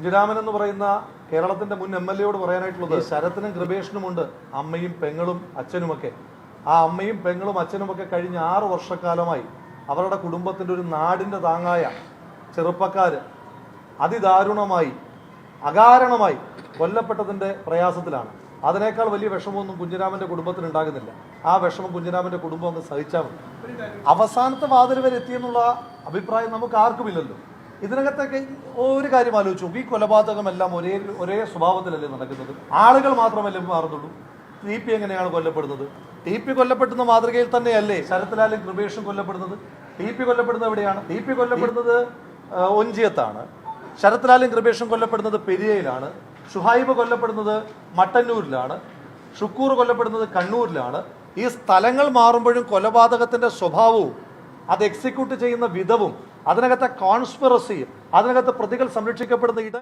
കുഞ്ഞിരാമൻ എന്ന് പറയുന്ന കേരളത്തിന്റെ മുൻ MLA പറയാനായിട്ടുള്ളത് ശരത്തിനും കൃപേഷനുമുണ്ട് അമ്മയും പെങ്ങളും അച്ഛനുമൊക്കെ. ആ അമ്മയും പെങ്ങളും അച്ഛനുമൊക്കെ കഴിഞ്ഞ 6 വർഷക്കാലമായി അവരുടെ കുടുംബത്തിന്റെ ഒരു നാടിന്റെ താങ്ങായ ചെറുപ്പക്കാര് അതിദാരുണമായി അകാരണമായി കൊല്ലപ്പെട്ടതിന്റെ പ്രയാസത്തിലാണ്. അതിനേക്കാൾ വലിയ വിഷമമൊന്നും കുഞ്ഞിരാമന്റെ കുടുംബത്തിന് ഉണ്ടാകുന്നില്ല. ആ വിഷമം കുഞ്ഞിരാമന്റെ കുടുംബം അങ്ങ് സഹിച്ചാൽ മതി. അവസാനത്തെ വാതിൽ വരെ എത്തിയെന്നുള്ള അഭിപ്രായം നമുക്ക് ആർക്കുമില്ലല്ലോ. ഇതിനകത്തൊക്കെ ഒരു കാര്യം ആലോചിച്ചു, ഈ കൊലപാതകമെല്ലാം ഒരേ സ്വഭാവത്തിലല്ലേ നടക്കുന്നത്? ആളുകൾ മാത്രമല്ലേ മാറുന്നുള്ളൂ. TP എങ്ങനെയാണ് കൊല്ലപ്പെടുന്നത്? TP കൊല്ലപ്പെടുന്ന മാതൃകയിൽ തന്നെയല്ലേ ശരത്ലാലും കൃപേഷും കൊല്ലപ്പെടുന്നത്? TP കൊല്ലപ്പെടുന്നത് എവിടെയാണ്? TP കൊല്ലപ്പെടുന്നത് ഒഞ്ചിയത്താണ്. ശരത്ലാലും കൃപേഷും കൊല്ലപ്പെടുന്നത് പെരിയയിലാണ്. ഷുഹൈബ് കൊല്ലപ്പെടുന്നത് മട്ടന്നൂരിലാണ്. ഷുക്കൂർ കൊല്ലപ്പെടുന്നത് കണ്ണൂരിലാണ്. ഈ സ്ഥലങ്ങൾ മാറുമ്പോഴും കൊലപാതകത്തിന്റെ സ്വഭാവവും അത് എക്സിക്യൂട്ട് ചെയ്യുന്ന വിധവും അതിനകത്തെ കോൺസ്പിറസിയും അതിനകത്ത് പ്രതികൾ സംരക്ഷിക്കപ്പെടുന്ന